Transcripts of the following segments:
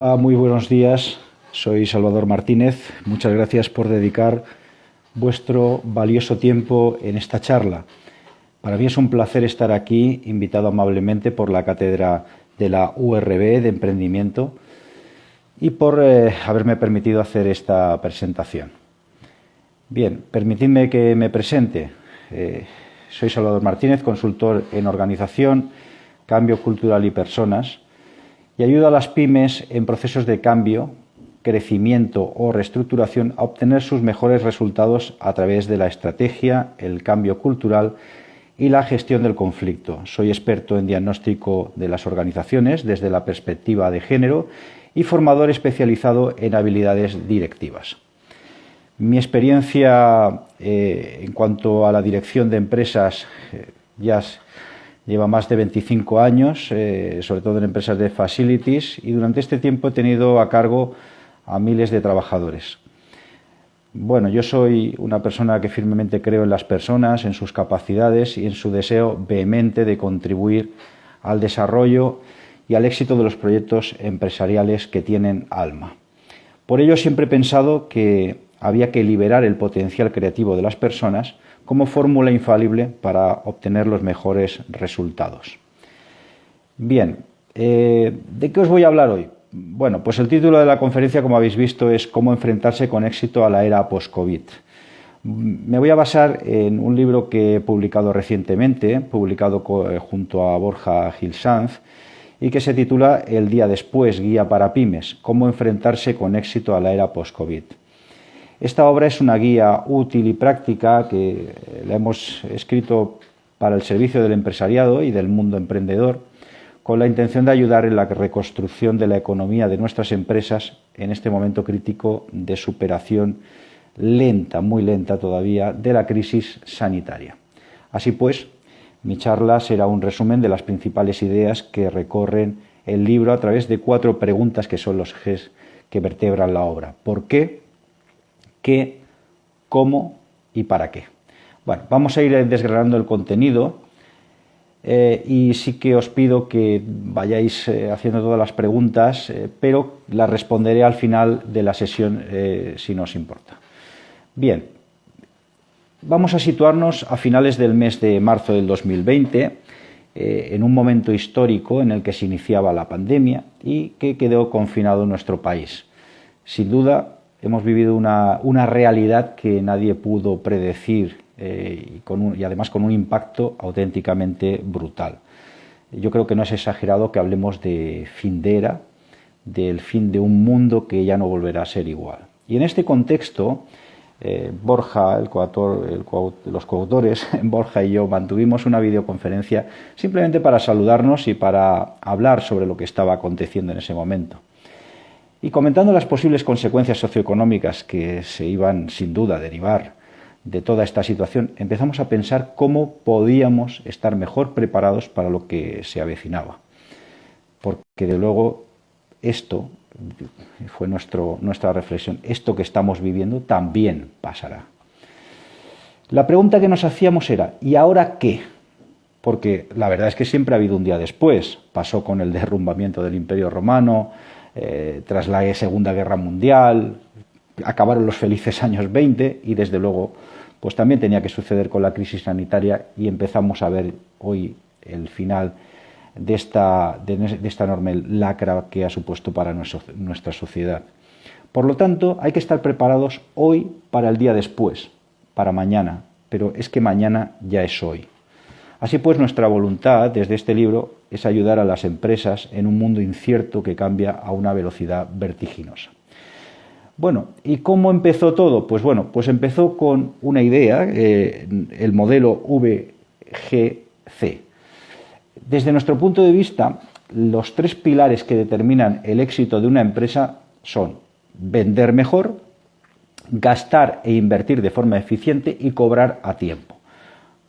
Muy buenos días, soy Salvador Martínez. Muchas gracias por dedicar vuestro valioso tiempo en esta charla. Para mí es un placer estar aquí, invitado amablemente por la Cátedra de la URB de Emprendimiento y por haberme permitido hacer esta presentación. Bien, permitidme que me presente. Soy Salvador Martínez, consultor en organización, cambio cultural y personas, y ayuda a las pymes en procesos de cambio, crecimiento o reestructuración a obtener sus mejores resultados a través de la estrategia, el cambio cultural y la gestión del conflicto. Soy experto en diagnóstico de las organizaciones desde la perspectiva de género y formador especializado en habilidades directivas. Mi experiencia en cuanto a la dirección de empresas ya lleva más de 25 años, sobre todo en empresas de facilities, y durante este tiempo he tenido a cargo a miles de trabajadores. Bueno, yo soy una persona que firmemente creo en las personas, en sus capacidades y en su deseo vehemente de contribuir al desarrollo y al éxito de los proyectos empresariales que tienen alma. Por ello siempre he pensado que había que liberar el potencial creativo de las personas como fórmula infalible para obtener los mejores resultados. Bien, ¿de qué os voy a hablar hoy? Bueno, pues el título de la conferencia, como habéis visto, es Cómo enfrentarse con éxito a la era post-COVID. Me voy a basar en un libro que he publicado recientemente, publicado junto a Borja Gil Sanz, y que se titula El día después, guía para pymes, cómo enfrentarse con éxito a la era post-COVID. Esta obra es una guía útil y práctica que la hemos escrito para el servicio del empresariado y del mundo emprendedor, con la intención de ayudar en la reconstrucción de la economía de nuestras empresas en este momento crítico de superación lenta, muy lenta todavía, de la crisis sanitaria. Así pues, mi charla será un resumen de las principales ideas que recorren el libro a través de 4 preguntas que son los ejes que vertebran la obra. ¿Por qué? ¿Qué? ¿Cómo? ¿Y para qué? Bueno, vamos a ir desgranando el contenido y sí que os pido que vayáis haciendo todas las preguntas, pero las responderé al final de la sesión si no os importa. Bien, vamos a situarnos a finales del mes de marzo del 2020, en un momento histórico en el que se iniciaba la pandemia y que quedó confinado nuestro país. Sin duda, hemos vivido una realidad que nadie pudo predecir y además con un impacto auténticamente brutal. Yo creo que no es exagerado que hablemos de fin de era, del fin de un mundo que ya no volverá a ser igual. Y en este contexto, Borja, los coautores, Borja y yo, mantuvimos una videoconferencia simplemente para saludarnos y para hablar sobre lo que estaba aconteciendo en ese momento. Y comentando las posibles consecuencias socioeconómicas que se iban sin duda a derivar de toda esta situación, empezamos a pensar cómo podíamos estar mejor preparados para lo que se avecinaba. Porque de luego esto fue nuestra reflexión, esto que estamos viviendo también pasará. La pregunta que nos hacíamos era, ¿y ahora qué? Porque la verdad es que siempre ha habido un día después. Pasó con el derrumbamiento del Imperio Romano, tras la Segunda Guerra Mundial, acabaron los felices años 20 y desde luego pues también tenía que suceder con la crisis sanitaria y empezamos a ver hoy el final de esta enorme lacra que ha supuesto para nuestra sociedad. Por lo tanto, hay que estar preparados hoy para el día después, para mañana, pero es que mañana ya es hoy. Así pues, nuestra voluntad desde este libro es ayudar a las empresas en un mundo incierto que cambia a una velocidad vertiginosa. Bueno, ¿y cómo empezó todo? Pues bueno, pues empezó con una idea, el modelo VGC. Desde nuestro punto de vista, los 3 pilares que determinan el éxito de una empresa son vender mejor, gastar e invertir de forma eficiente y cobrar a tiempo.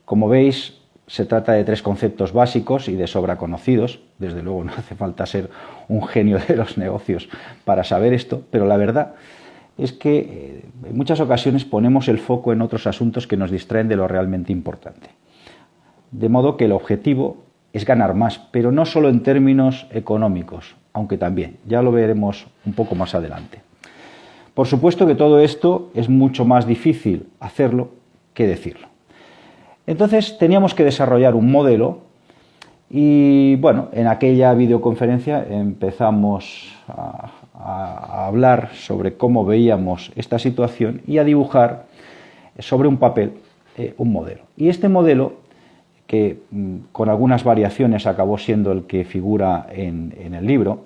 Como veis, se trata de 3 conceptos básicos y de sobra conocidos. Desde luego no hace falta ser un genio de los negocios para saber esto, pero la verdad es que en muchas ocasiones ponemos el foco en otros asuntos que nos distraen de lo realmente importante. De modo que el objetivo es ganar más, pero no solo en términos económicos, aunque también, ya lo veremos un poco más adelante. Por supuesto que todo esto es mucho más difícil hacerlo que decirlo. Entonces teníamos que desarrollar un modelo y bueno, en aquella videoconferencia empezamos a hablar sobre cómo veíamos esta situación y a dibujar sobre un papel un modelo. Y este modelo, que con algunas variaciones acabó siendo el que figura en el libro,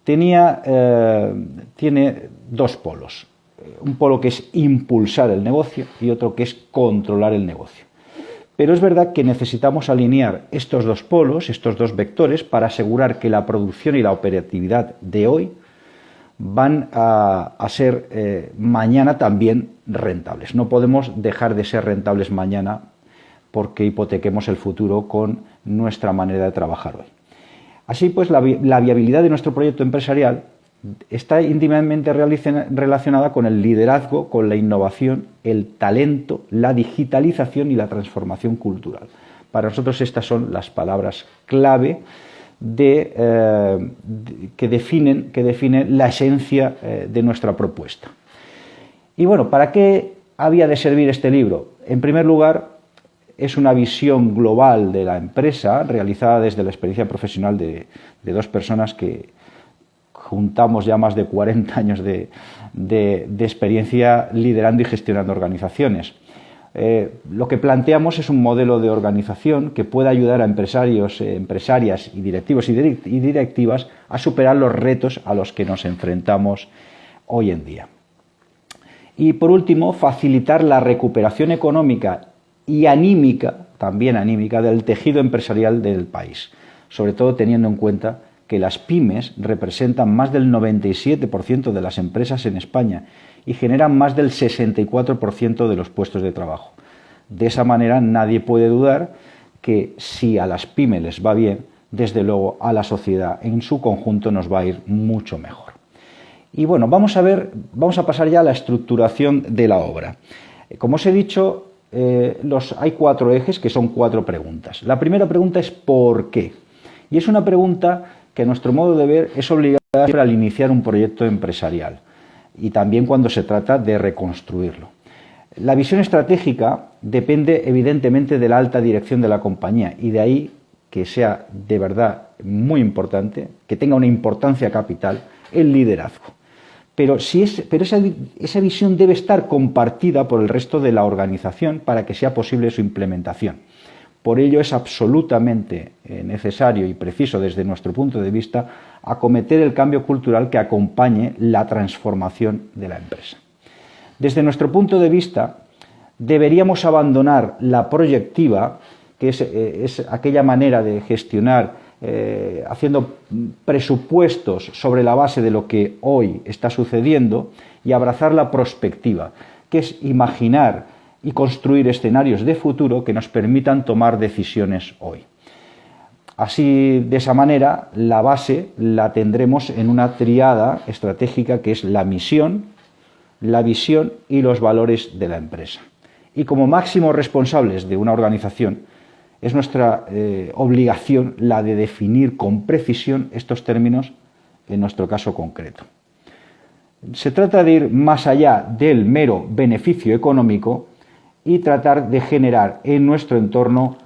tiene dos polos. Un polo que es impulsar el negocio y otro que es controlar el negocio. Pero es verdad que necesitamos alinear estos dos polos, estos dos vectores, para asegurar que la producción y la operatividad de hoy van a ser mañana también rentables. No podemos dejar de ser rentables mañana porque hipotequemos el futuro con nuestra manera de trabajar hoy. Así pues, la viabilidad de nuestro proyecto empresarial está íntimamente relacionada con el liderazgo, con la innovación, el talento, la digitalización y la transformación cultural. Para nosotros estas son las palabras clave que definen la esencia de nuestra propuesta. Y bueno, ¿para qué había de servir este libro? En primer lugar, es una visión global de la empresa realizada desde la experiencia profesional de dos personas que juntamos ya más de 40 años de experiencia liderando y gestionando organizaciones. Lo que planteamos es un modelo de organización que pueda ayudar a empresarios, empresarias y directivos y directivas a superar los retos a los que nos enfrentamos hoy en día. Y por último, facilitar la recuperación económica y anímica, también anímica, del tejido empresarial del país, sobre todo teniendo en cuenta que las pymes representan más del 97% de las empresas en España y generan más del 64% de los puestos de trabajo. De esa manera nadie puede dudar que si a las pymes les va bien, desde luego a la sociedad en su conjunto nos va a ir mucho mejor. Y bueno, vamos a pasar ya a la estructuración de la obra. Como os he dicho, hay 4 ejes que son 4 preguntas. La primera pregunta es ¿por qué? Y es una pregunta que a nuestro modo de ver es obligada al iniciar un proyecto empresarial y también cuando se trata de reconstruirlo. La visión estratégica depende evidentemente de la alta dirección de la compañía y de ahí que sea de verdad muy importante, que tenga una importancia capital, el liderazgo. Pero esa visión debe estar compartida por el resto de la organización para que sea posible su implementación. Por ello es absolutamente necesario y preciso desde nuestro punto de vista acometer el cambio cultural que acompañe la transformación de la empresa. Desde nuestro punto de vista deberíamos abandonar la proyectiva, que es aquella manera de gestionar haciendo presupuestos sobre la base de lo que hoy está sucediendo, y abrazar la prospectiva, que es imaginar y construir escenarios de futuro que nos permitan tomar decisiones hoy. Así, de esa manera, la base la tendremos en una tríada estratégica que es la misión, la visión y los valores de la empresa. Y como máximos responsables de una organización, es nuestra obligación la de definir con precisión estos términos en nuestro caso concreto. Se trata de ir más allá del mero beneficio económico y tratar de generar en nuestro entorno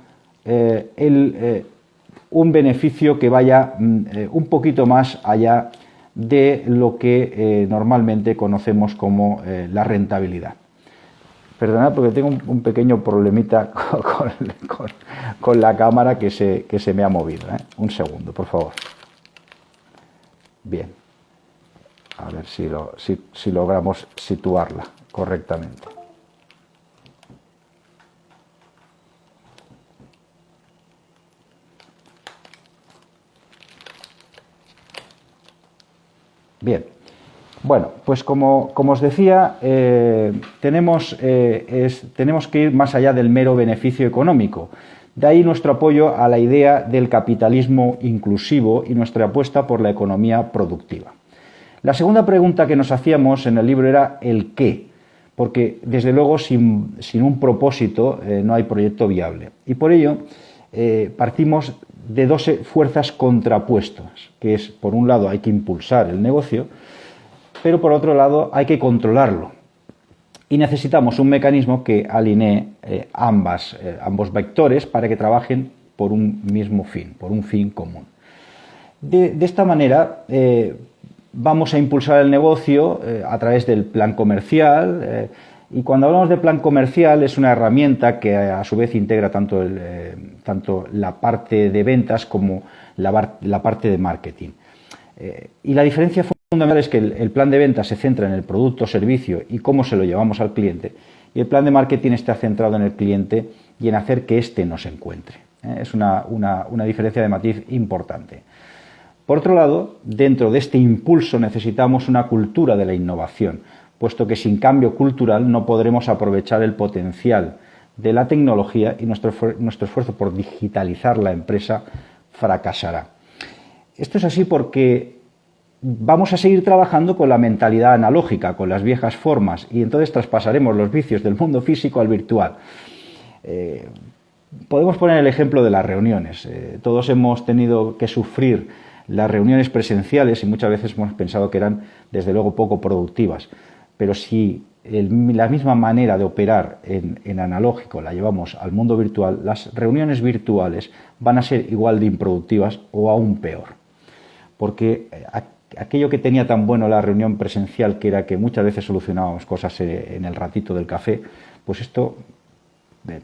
un beneficio que vaya un poquito más allá de lo que normalmente conocemos como la rentabilidad. Perdonad porque tengo un pequeño problemita con la cámara que se me ha movido. Un segundo, por favor. Bien. A ver si logramos situarla correctamente. Bien, bueno, pues como os decía, tenemos que ir más allá del mero beneficio económico. De ahí nuestro apoyo a la idea del capitalismo inclusivo y nuestra apuesta por la economía productiva. La segunda pregunta que nos hacíamos en el libro era el qué, porque desde luego sin un propósito no hay proyecto viable. Y por ello partimos de dos fuerzas contrapuestas, que es, por un lado, hay que impulsar el negocio, pero por otro lado hay que controlarlo. Y necesitamos un mecanismo que alinee ambos vectores para que trabajen por un mismo fin, por un fin común. De esta manera vamos a impulsar el negocio a través del plan comercial, y cuando hablamos de plan comercial es una herramienta que a su vez integra tanto la parte de ventas como la parte de marketing. Y la diferencia fundamental es que el plan de ventas se centra en el producto o servicio y cómo se lo llevamos al cliente, y el plan de marketing está centrado en el cliente y en hacer que éste nos encuentre. Es una diferencia de matiz importante. Por otro lado, dentro de este impulso necesitamos una cultura de la innovación, puesto que sin cambio cultural no podremos aprovechar el potencial de la tecnología y nuestro esfuerzo por digitalizar la empresa fracasará. Esto es así porque vamos a seguir trabajando con la mentalidad analógica, con las viejas formas, y entonces traspasaremos los vicios del mundo físico al virtual. Podemos poner el ejemplo de las reuniones. Todos hemos tenido que sufrir las reuniones presenciales y muchas veces hemos pensado que eran, desde luego, poco productivas. Pero si la misma manera de operar en analógico la llevamos al mundo virtual, las reuniones virtuales van a ser igual de improductivas o aún peor. Porque aquello que tenía tan bueno la reunión presencial, que era que muchas veces solucionábamos cosas en el ratito del café, pues esto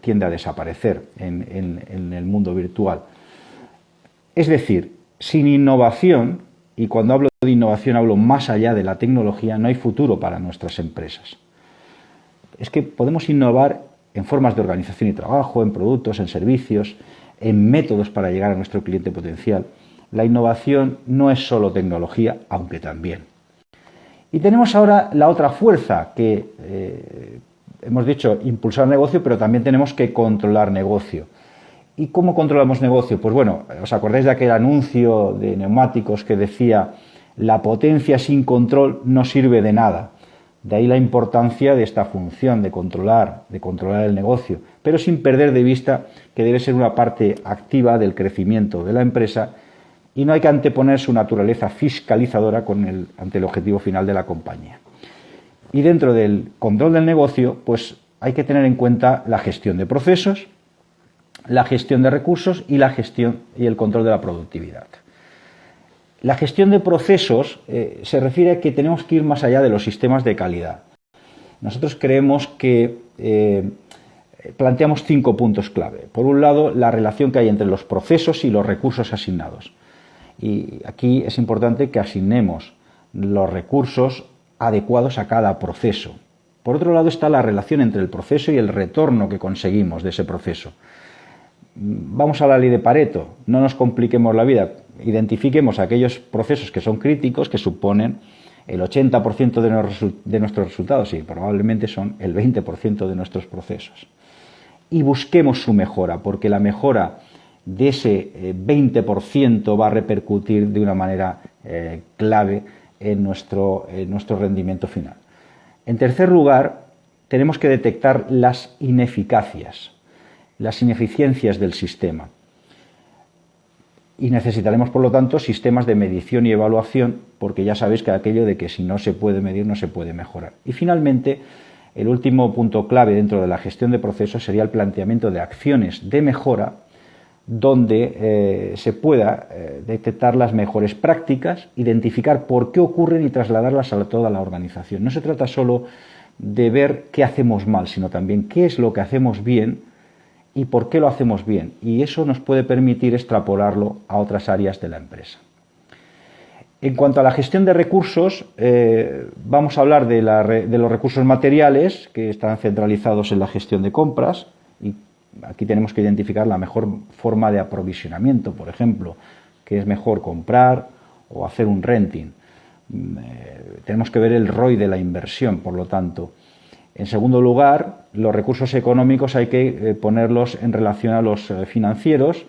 tiende a desaparecer en el mundo virtual. Es decir, sin innovación, y cuando hablo de innovación hablo más allá de la tecnología, no hay futuro para nuestras empresas. Es que podemos innovar en formas de organización y trabajo, en productos, en servicios, en métodos para llegar a nuestro cliente potencial. La innovación no es solo tecnología, aunque también. Y tenemos ahora la otra fuerza, que hemos dicho impulsar negocio, pero también tenemos que controlar negocio. ¿Y cómo controlamos negocio? Pues bueno, ¿os acordáis de aquel anuncio de neumáticos que decía: la potencia sin control no sirve de nada? De ahí la importancia de esta función de controlar el negocio, pero sin perder de vista que debe ser una parte activa del crecimiento de la empresa y no hay que anteponer su naturaleza fiscalizadora ante el objetivo final de la compañía. Y dentro del control del negocio, pues hay que tener en cuenta la gestión de procesos, la gestión de recursos y la gestión y el control de la productividad. La gestión de procesos se refiere a que tenemos que ir más allá de los sistemas de calidad. Nosotros creemos que planteamos 5 puntos clave. Por un lado, la relación que hay entre los procesos y los recursos asignados. Y aquí es importante que asignemos los recursos adecuados a cada proceso. Por otro lado está la relación entre el proceso y el retorno que conseguimos de ese proceso. Vamos a la ley de Pareto, no nos compliquemos la vida, identifiquemos aquellos procesos que son críticos, que suponen el 80% de nuestros resultados, y probablemente son el 20% de nuestros procesos. Y busquemos su mejora, porque la mejora de ese 20% va a repercutir de una manera clave en nuestro rendimiento final. En tercer lugar, tenemos que detectar las ineficacias, las ineficiencias del sistema. Y necesitaremos, por lo tanto, sistemas de medición y evaluación, porque ya sabéis que aquello de que si no se puede medir, no se puede mejorar. Y finalmente, el último punto clave dentro de la gestión de procesos sería el planteamiento de acciones de mejora, donde se pueda detectar las mejores prácticas, identificar por qué ocurren y trasladarlas a toda la organización. No se trata solo de ver qué hacemos mal, sino también qué es lo que hacemos bien y por qué lo hacemos bien. Y eso nos puede permitir extrapolarlo a otras áreas de la empresa. En cuanto a la gestión de recursos, vamos a hablar de los recursos materiales, que están centralizados en la gestión de compras, y aquí tenemos que identificar la mejor forma de aprovisionamiento, por ejemplo, que es mejor comprar o hacer un renting. Tenemos que ver el ROI de la inversión, por lo tanto. En segundo lugar, los recursos económicos hay que ponerlos en relación a los financieros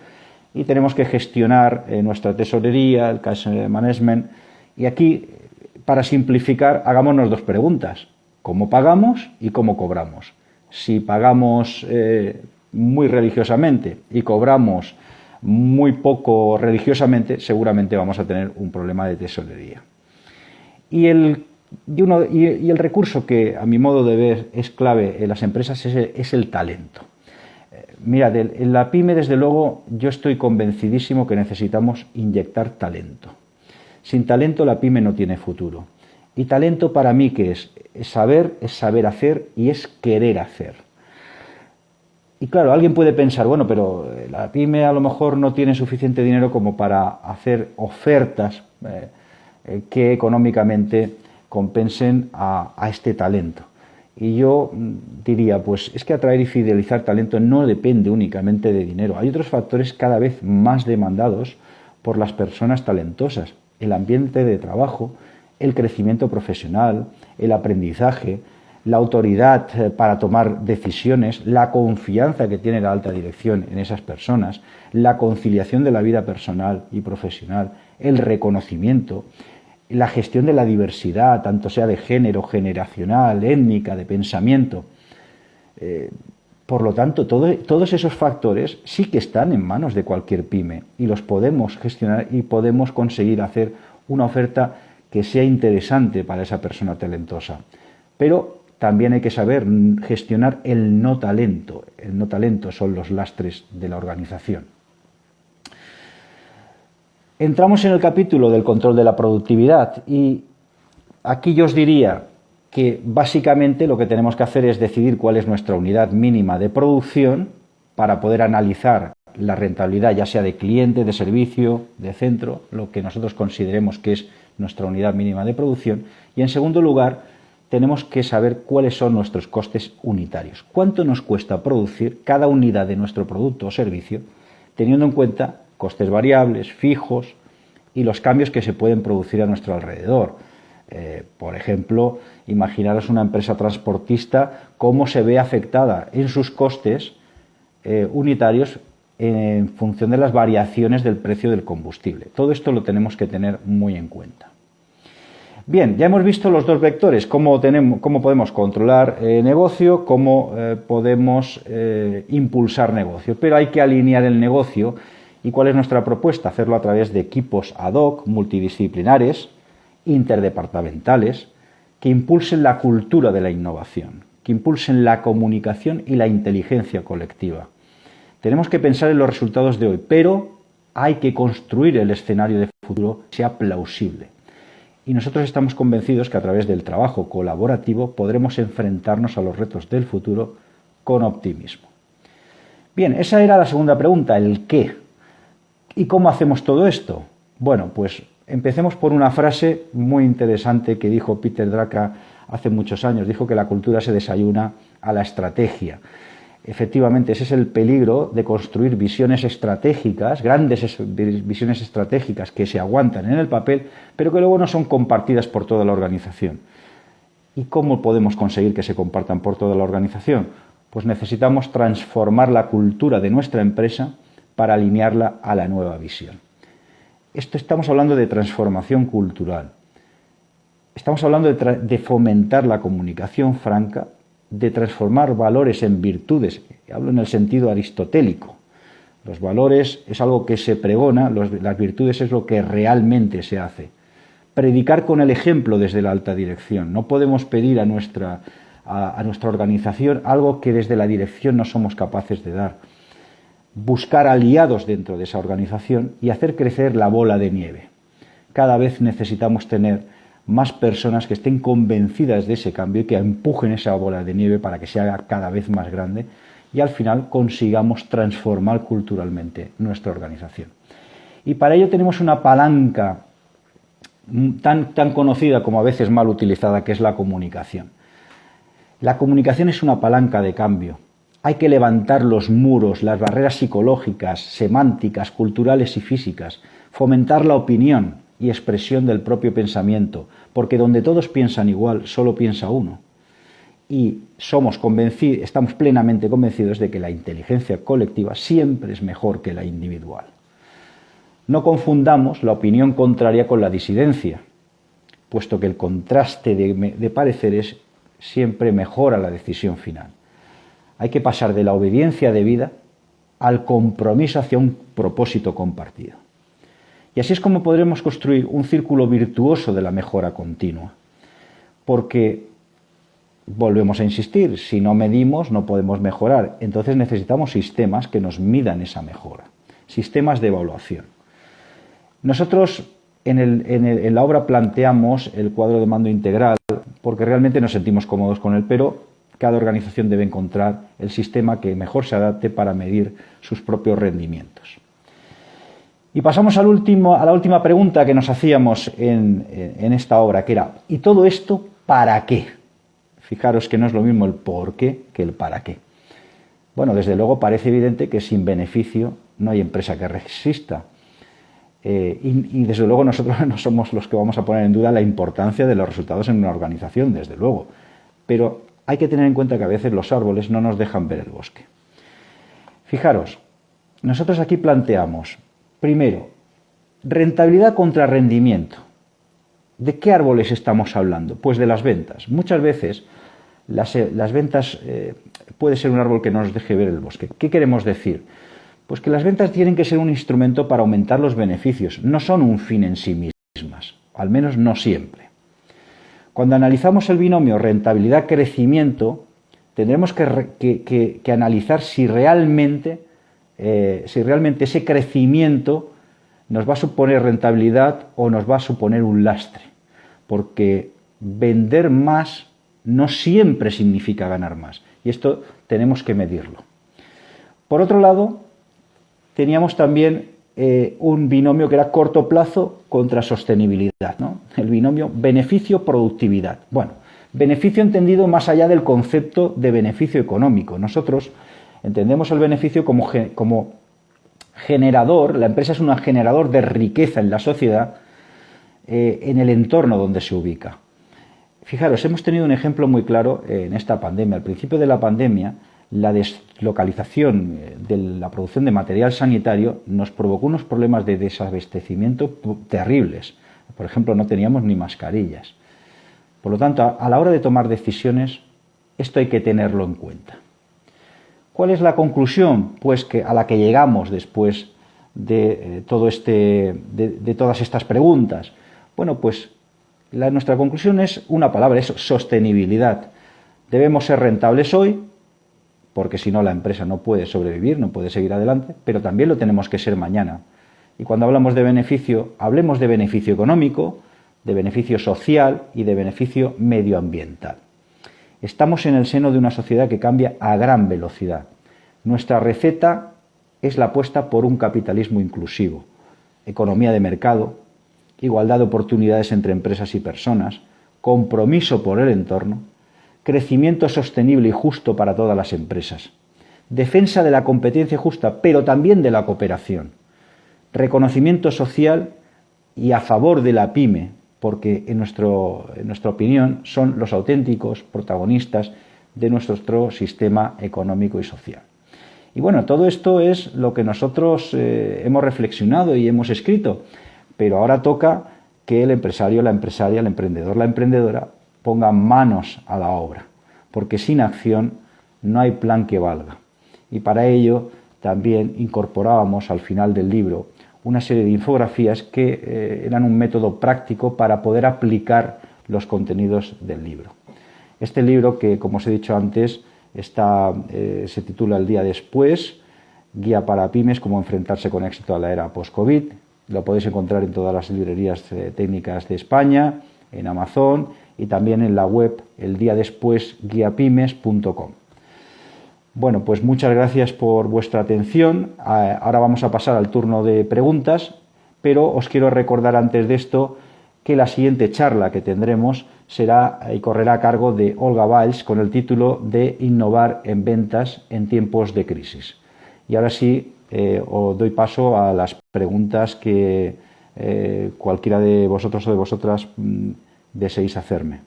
y tenemos que gestionar nuestra tesorería, el cash management. Y aquí, para simplificar, hagámonos 2 preguntas. ¿Cómo pagamos y cómo cobramos? Si pagamos muy religiosamente y cobramos muy poco religiosamente, seguramente vamos a tener un problema de tesorería. Y el recurso que, a mi modo de ver, es clave en las empresas es el talento. Mirad, en la pyme, desde luego, yo estoy convencidísimo que necesitamos inyectar talento. Sin talento la pyme no tiene futuro. Y talento para mí, ¿qué es? Es saber hacer y es querer hacer. Y claro, alguien puede pensar, bueno, pero la pyme a lo mejor no tiene suficiente dinero como para hacer ofertas que económicamente compensen a este talento. Y yo diría, pues es que atraer y fidelizar talento no depende únicamente de dinero. Hay otros factores cada vez más demandados por las personas talentosas. El ambiente de trabajo, el crecimiento profesional, el aprendizaje, la autoridad para tomar decisiones, la confianza que tiene la alta dirección en esas personas, la conciliación de la vida personal y profesional, el reconocimiento, la gestión de la diversidad, tanto sea de género, generacional, étnica, de pensamiento. Por lo tanto, todos esos factores sí que están en manos de cualquier pyme y los podemos gestionar y podemos conseguir hacer una oferta que sea interesante para esa persona talentosa. Pero también hay que saber gestionar el no talento. El no talento son los lastres de la organización. Entramos en el capítulo del control de la productividad y aquí yo os diría que básicamente lo que tenemos que hacer es decidir cuál es nuestra unidad mínima de producción para poder analizar la rentabilidad, ya sea de cliente, de servicio, de centro, lo que nosotros consideremos que es nuestra unidad mínima de producción. Y en segundo lugar, tenemos que saber cuáles son nuestros costes unitarios. ¿Cuánto nos cuesta producir cada unidad de nuestro producto o servicio, teniendo en cuenta costes variables, fijos y los cambios que se pueden producir a nuestro alrededor? Por ejemplo, imaginaros una empresa transportista, cómo se ve afectada en sus costes unitarios en función de las variaciones del precio del combustible. Todo esto lo tenemos que tener muy en cuenta. Bien, ya hemos visto los dos vectores, cómo podemos controlar negocio, cómo podemos impulsar negocio, pero hay que alinear el negocio. ¿Y cuál es nuestra propuesta? Hacerlo a través de equipos ad hoc, multidisciplinares, interdepartamentales, que impulsen la cultura de la innovación, que impulsen la comunicación y la inteligencia colectiva. Tenemos que pensar en los resultados de hoy, pero hay que construir el escenario de futuro que sea plausible. Y nosotros estamos convencidos que a través del trabajo colaborativo podremos enfrentarnos a los retos del futuro con optimismo. Bien, esa era la segunda pregunta, el qué. ¿Y cómo hacemos todo esto? Bueno, pues empecemos por una frase muy interesante que dijo Peter Drucker hace muchos años. Dijo que la cultura se desayuna a la estrategia. Efectivamente, ese es el peligro de construir visiones estratégicas, grandes visiones estratégicas que se aguantan en el papel, pero que luego no son compartidas por toda la organización. ¿Y cómo podemos conseguir que se compartan por toda la organización? Pues necesitamos transformar la cultura de nuestra empresa para alinearla a la nueva visión. Estamos hablando de transformación cultural. Estamos hablando de fomentar la comunicación franca, de transformar valores en virtudes. Hablo en el sentido aristotélico. Los valores es algo que se pregona, las virtudes es lo que realmente se hace. Predicar con el ejemplo desde la alta dirección. No podemos pedir a nuestra organización algo que desde la dirección no somos capaces de dar. Buscar aliados dentro de esa organización y hacer crecer la bola de nieve. Cada vez necesitamos tener más personas que estén convencidas de ese cambio y que empujen esa bola de nieve para que se haga cada vez más grande y al final consigamos transformar culturalmente nuestra organización. Y para ello tenemos una palanca tan conocida como a veces mal utilizada, que es la comunicación. La comunicación es una palanca de cambio. Hay que levantar los muros, las barreras psicológicas, semánticas, culturales y físicas, fomentar la opinión y expresión del propio pensamiento, porque donde todos piensan igual, solo piensa uno. Y estamos plenamente convencidos de que la inteligencia colectiva siempre es mejor que la individual. No confundamos la opinión contraria con la disidencia, puesto que el contraste de pareceres siempre mejora la decisión final. Hay que pasar de la obediencia debida al compromiso hacia un propósito compartido. Y así es como podremos construir un círculo virtuoso de la mejora continua. Porque, volvemos a insistir, si no medimos no podemos mejorar. Entonces necesitamos sistemas que nos midan esa mejora. Sistemas de evaluación. Nosotros en la obra planteamos el cuadro de mando integral porque realmente nos sentimos cómodos con él, pero cada organización debe encontrar el sistema que mejor se adapte para medir sus propios rendimientos. Y pasamos a la última pregunta que nos hacíamos en esta obra, que era, ¿y todo esto para qué? Fijaros que no es lo mismo el por qué que el para qué. Bueno, desde luego parece evidente que sin beneficio no hay empresa que resista. Y desde luego nosotros no somos los que vamos a poner en duda la importancia de los resultados en una organización, desde luego. Pero hay que tener en cuenta que a veces los árboles no nos dejan ver el bosque. Fijaros, nosotros aquí planteamos, primero, rentabilidad contra rendimiento. ¿De qué árboles estamos hablando? Pues de las ventas. Muchas veces las ventas puede ser un árbol que no nos deje ver el bosque. ¿Qué queremos decir? Pues que las ventas tienen que ser un instrumento para aumentar los beneficios, no son un fin en sí mismas, al menos no siempre. Cuando analizamos el binomio rentabilidad-crecimiento, tendremos que analizar si realmente ese crecimiento nos va a suponer rentabilidad o nos va a suponer un lastre, porque vender más no siempre significa ganar más, y esto tenemos que medirlo. Por otro lado, teníamos también un binomio que era corto plazo contra sostenibilidad, ¿no? El binomio beneficio-productividad. Bueno, beneficio entendido más allá del concepto de beneficio económico. Nosotros entendemos el beneficio como generador, la empresa es un generador de riqueza en la sociedad en el entorno donde se ubica. Fijaros, hemos tenido un ejemplo muy claro en esta pandemia. Al principio de la pandemia, la deslocalización de la producción de material sanitario nos provocó unos problemas de desabastecimiento terribles. Por ejemplo, no teníamos ni mascarillas. Por lo tanto, a la hora de tomar decisiones, esto hay que tenerlo en cuenta. ¿Cuál es la conclusión? Pues que a la que llegamos después de todas estas preguntas. Bueno, pues nuestra conclusión es una palabra, es sostenibilidad. Debemos ser rentables hoy, porque si no la empresa no puede sobrevivir, no puede seguir adelante, pero también lo tenemos que ser mañana. Y cuando hablamos de beneficio, hablemos de beneficio económico, de beneficio social y de beneficio medioambiental. Estamos en el seno de una sociedad que cambia a gran velocidad. Nuestra receta es la apuesta por un capitalismo inclusivo, economía de mercado, igualdad de oportunidades entre empresas y personas, compromiso por el entorno, crecimiento sostenible y justo para todas las empresas, defensa de la competencia justa, pero también de la cooperación, reconocimiento social y a favor de la pyme, porque en nuestra opinión son los auténticos protagonistas de nuestro sistema económico y social. Y bueno, todo esto es lo que nosotros hemos reflexionado y hemos escrito, pero ahora toca que el empresario, la empresaria, el emprendedor, la emprendedora pongan manos a la obra, porque sin acción no hay plan que valga. Y para ello también incorporábamos al final del libro una serie de infografías que eran un método práctico para poder aplicar los contenidos del libro. Este libro, que como os he dicho antes, se titula El día después, guía para pymes, cómo enfrentarse con éxito a la era post-COVID. Lo podéis encontrar en todas las librerías técnicas de España, en Amazon y también en la web eldiadespues-guiapymes.com. Bueno, pues muchas gracias por vuestra atención. Ahora vamos a pasar al turno de preguntas, pero os quiero recordar antes de esto que la siguiente charla que tendremos será y correrá a cargo de Olga Valls con el título de Innovar en ventas en tiempos de crisis. Y ahora sí, os doy paso a las preguntas que cualquiera de vosotros o de vosotras deseéis hacerme.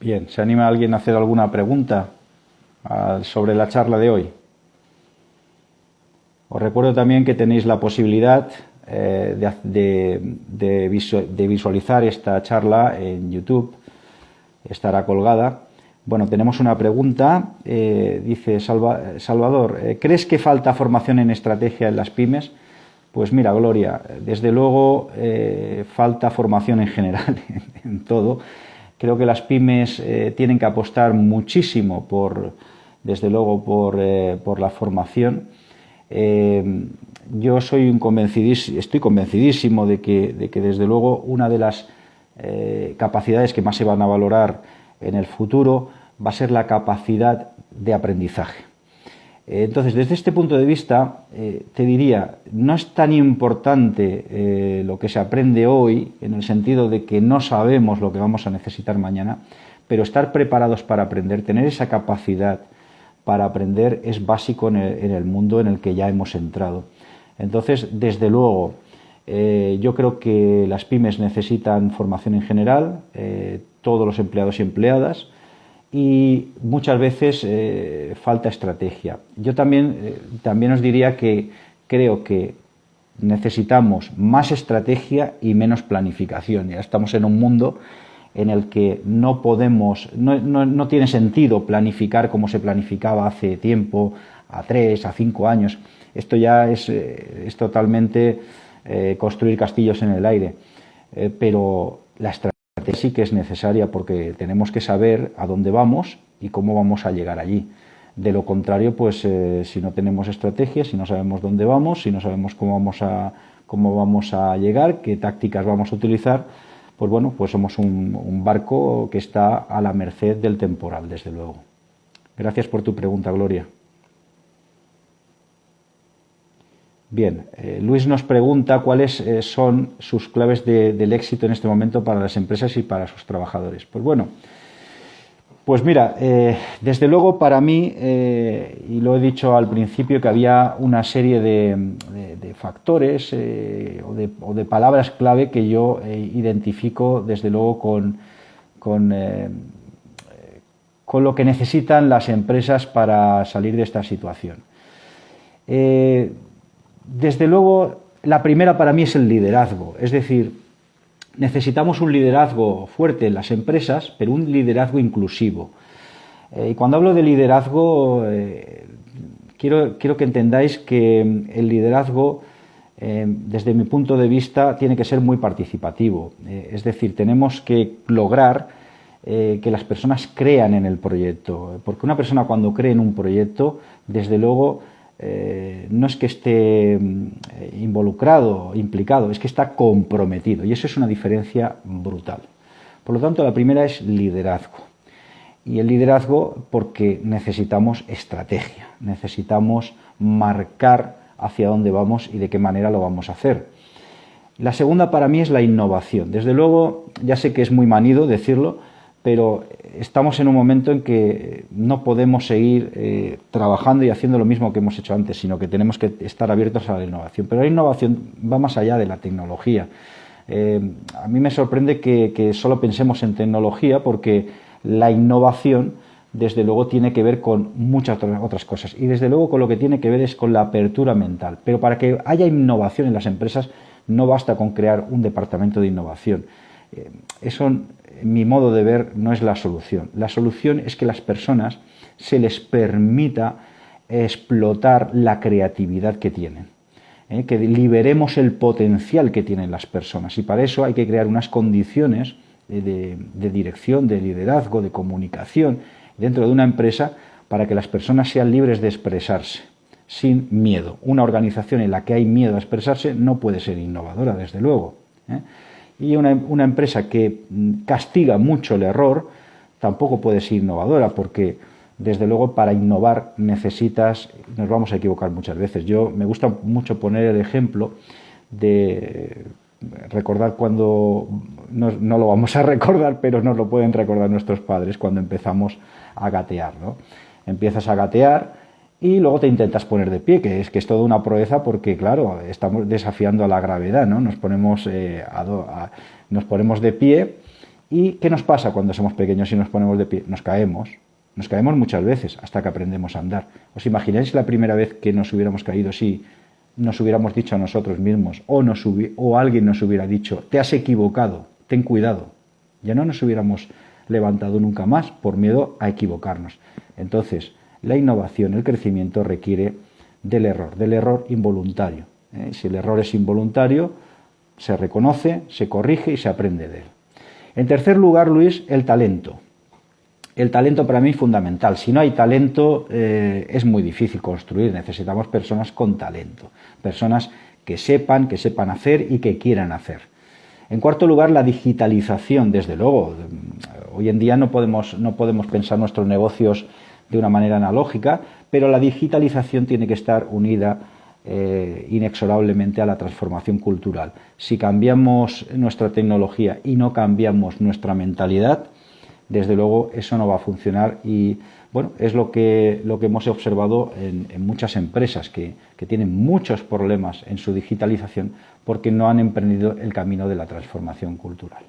Bien, ¿se anima alguien a hacer alguna pregunta sobre la charla de hoy? Os recuerdo también que tenéis la posibilidad de visualizar esta charla en YouTube, estará colgada. Bueno, tenemos una pregunta, dice Salvador, ¿crees que falta formación en estrategia en las pymes? Pues mira, Gloria, desde luego falta formación en general, en todo. Creo que las pymes tienen que apostar muchísimo desde luego, por la formación. Yo estoy convencidísimo de que desde luego una de las capacidades que más se van a valorar en el futuro va a ser la capacidad de aprendizaje. Entonces, desde este punto de vista, te diría, no es tan importante lo que se aprende hoy, en el sentido de que no sabemos lo que vamos a necesitar mañana, pero estar preparados para aprender, tener esa capacidad para aprender es básico en el mundo en el que ya hemos entrado. Entonces, desde luego, yo creo que las pymes necesitan formación en general, todos los empleados y empleadas, y muchas veces falta estrategia. Yo también os diría que creo que necesitamos más estrategia y menos planificación. Ya estamos en un mundo en el que no tiene sentido planificar como se planificaba hace tiempo, a 3, a 5 años. Esto ya es totalmente construir castillos en el aire. Pero la estrategia sí que es necesaria, porque tenemos que saber a dónde vamos y cómo vamos a llegar allí. De lo contrario, pues si no tenemos estrategia, si no sabemos dónde vamos, si no sabemos cómo vamos a llegar, qué tácticas vamos a utilizar, pues bueno, pues somos un barco que está a la merced del temporal, desde luego. Gracias por tu pregunta, Gloria. Bien, Luis nos pregunta cuáles son sus claves del éxito en este momento para las empresas y para sus trabajadores. Pues bueno, pues mira, desde luego para mí, y lo he dicho al principio, que había una serie de factores o de palabras clave que yo identifico desde luego con lo que necesitan las empresas para salir de esta situación. Desde luego, la primera para mí es el liderazgo, es decir, necesitamos un liderazgo fuerte en las empresas, pero un liderazgo inclusivo. Y cuando hablo de liderazgo, quiero que entendáis que el liderazgo, desde mi punto de vista, tiene que ser muy participativo. Es decir, tenemos que lograr que las personas crean en el proyecto, porque una persona cuando cree en un proyecto, desde luego, no es que esté involucrado, implicado, es que está comprometido, y eso es una diferencia brutal. Por lo tanto, la primera es liderazgo. Y el liderazgo porque necesitamos estrategia, necesitamos marcar hacia dónde vamos y de qué manera lo vamos a hacer. La segunda para mí es la innovación. Desde luego, ya sé que es muy manido decirlo, pero estamos en un momento en que no podemos seguir trabajando y haciendo lo mismo que hemos hecho antes, sino que tenemos que estar abiertos a la innovación. Pero la innovación va más allá de la tecnología. A mí me sorprende que solo pensemos en tecnología, porque la innovación, desde luego, tiene que ver con muchas otras cosas. Y desde luego con lo que tiene que ver es con la apertura mental. Pero para que haya innovación en las empresas, no basta con crear un departamento de innovación. Eso, en mi modo de ver, no es la solución. La solución es que las personas se les permita explotar la creatividad que tienen, que liberemos el potencial que tienen las personas, y para eso hay que crear unas condiciones de dirección, de liderazgo, de comunicación dentro de una empresa para que las personas sean libres de expresarse sin miedo. Una organización en la que hay miedo a expresarse no puede ser innovadora, desde luego. Y una empresa que castiga mucho el error tampoco puede ser innovadora, porque desde luego para innovar nos vamos a equivocar muchas veces. Me gusta mucho poner el ejemplo de recordar cuando, no lo vamos a recordar, pero nos lo pueden recordar nuestros padres, cuando empezamos a gatear, ¿no? Empiezas a gatear y luego te intentas poner de pie, que es toda una proeza, porque claro, estamos desafiando a la gravedad, ¿no? Nos ponemos de pie ¿Y qué nos pasa cuando somos pequeños y nos ponemos de pie? Nos caemos muchas veces hasta que aprendemos a andar. ¿Os imagináis la primera vez que nos hubiéramos caído si nos hubiéramos dicho a nosotros mismos o alguien nos hubiera dicho, te has equivocado, ten cuidado? Ya no nos hubiéramos levantado nunca más por miedo a equivocarnos. Entonces, la innovación, el crecimiento requiere del error involuntario. Si el error es involuntario, se reconoce, se corrige y se aprende de él. En tercer lugar, Luis, el talento. El talento para mí es fundamental. Si no hay talento, es muy difícil construir. Necesitamos personas con talento, personas que sepan hacer y que quieran hacer. En cuarto lugar, la digitalización, desde luego. Hoy en día no podemos pensar nuestros negocios de una manera analógica, pero la digitalización tiene que estar unida inexorablemente a la transformación cultural. Si cambiamos nuestra tecnología y no cambiamos nuestra mentalidad, desde luego eso no va a funcionar y bueno, es lo que hemos observado en muchas empresas que tienen muchos problemas en su digitalización porque no han emprendido el camino de la transformación cultural.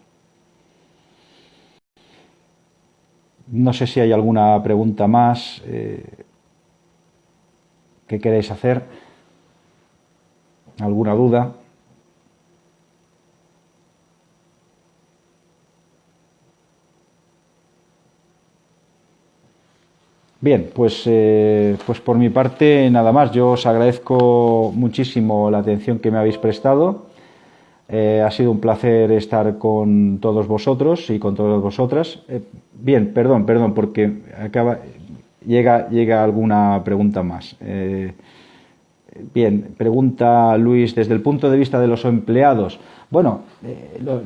No sé si hay alguna pregunta más que queréis hacer. ¿Alguna duda? Bien, pues por mi parte nada más. Yo os agradezco muchísimo la atención que me habéis prestado. Ha sido un placer estar con todos vosotros y con todas vosotras. Bien, perdón, porque llega alguna pregunta más. Bien, pregunta Luis, desde el punto de vista de los empleados. Bueno,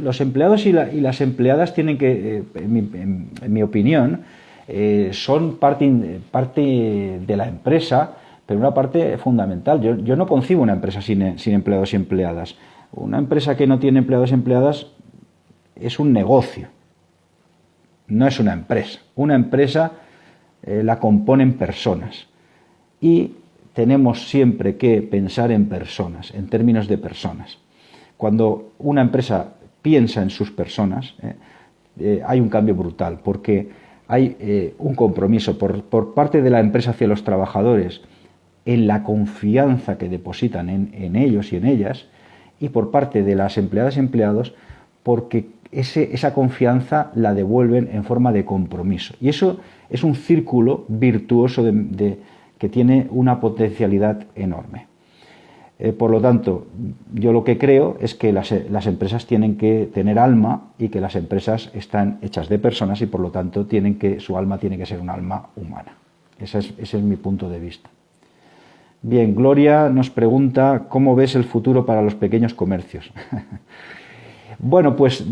los empleados y las empleadas tienen que, en mi opinión, son parte de la empresa, pero una parte fundamental. Yo no concibo una empresa sin empleados y empleadas. Una empresa que no tiene empleados y empleadas es un negocio, no es una empresa. Una empresa la componen personas y tenemos siempre que pensar en personas, en términos de personas. Cuando una empresa piensa en sus personas, hay un cambio brutal, porque hay un compromiso por parte de la empresa hacia los trabajadores en la confianza que depositan en ellos y en ellas, y por parte de las empleadas y empleados porque esa confianza la devuelven en forma de compromiso. Y eso es un círculo virtuoso que tiene una potencialidad enorme. Por lo tanto, yo lo que creo es que las empresas tienen que tener alma y que las empresas están hechas de personas y por lo tanto su alma tiene que ser un alma humana. Ese es mi punto de vista. Bien, Gloria nos pregunta ¿cómo ves el futuro para los pequeños comercios? Bueno, pues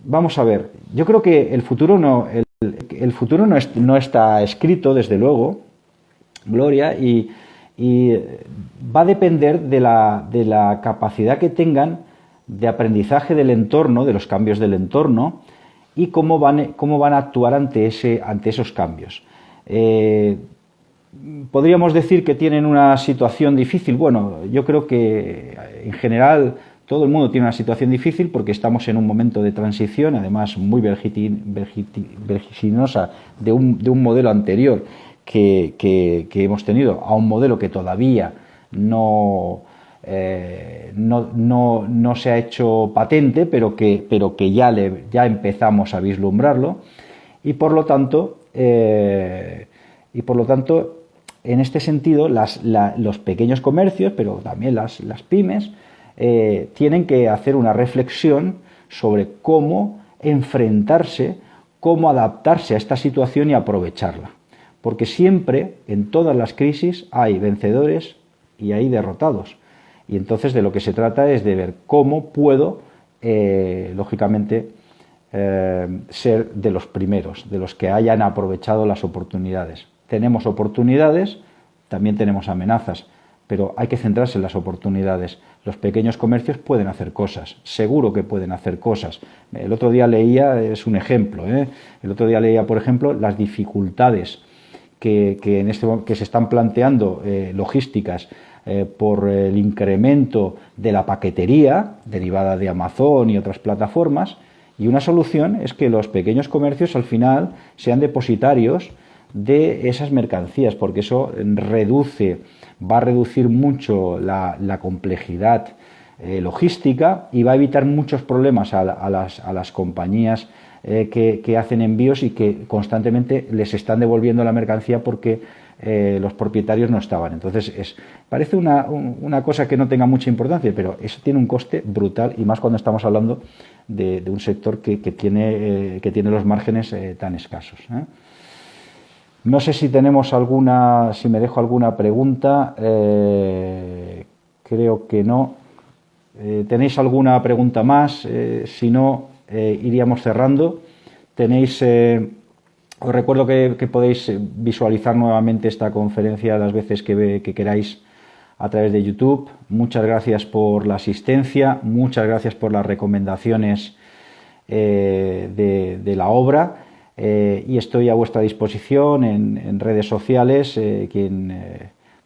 vamos a ver. Yo creo que el futuro no está escrito, desde luego, Gloria, y va a depender de la capacidad que tengan de aprendizaje del entorno, de los cambios del entorno, y cómo van a actuar ante esos cambios. ¿Podríamos decir que tienen una situación difícil? Bueno, yo creo que en general todo el mundo tiene una situación difícil porque estamos en un momento de transición, además muy vertiginosa de un modelo anterior que hemos tenido a un modelo que todavía no se ha hecho patente, pero que ya empezamos a vislumbrarlo y por lo tanto en este sentido los pequeños comercios, pero también las pymes, tienen que hacer una reflexión sobre cómo enfrentarse, cómo adaptarse a esta situación y aprovecharla. Porque siempre, en todas las crisis, hay vencedores y hay derrotados. Y entonces de lo que se trata es de ver cómo puedo, lógicamente, ser de los primeros, de los que hayan aprovechado las oportunidades. Tenemos oportunidades, también tenemos amenazas, pero hay que centrarse en las oportunidades. Los pequeños comercios pueden hacer cosas, seguro que pueden hacer cosas. El otro día leía, es un ejemplo, el otro día leía, por ejemplo, las dificultades que se están planteando logísticas por el incremento de la paquetería derivada de Amazon y otras plataformas, Y una solución es que los pequeños comercios al final sean depositarios de esas mercancías, porque eso va a reducir mucho la complejidad logística y va a evitar muchos problemas a las compañías que hacen envíos y que constantemente les están devolviendo la mercancía porque los propietarios no estaban. Entonces parece una cosa que no tenga mucha importancia, pero eso tiene un coste brutal, y más cuando estamos hablando de un sector que tiene los márgenes tan escasos. No sé si tenemos si me dejo alguna pregunta. Creo que no. ¿Tenéis alguna pregunta más? Si no, iríamos cerrando. Os recuerdo que podéis visualizar nuevamente esta conferencia las veces que queráis a través de YouTube. Muchas gracias por la asistencia, muchas gracias por las recomendaciones de la obra, y estoy a vuestra disposición en redes sociales.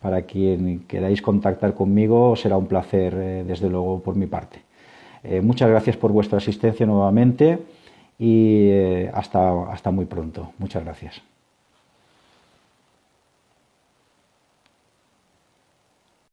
Para quien queráis contactar conmigo, será un placer, desde luego, por mi parte. Muchas gracias por vuestra asistencia nuevamente y hasta muy pronto. Muchas gracias.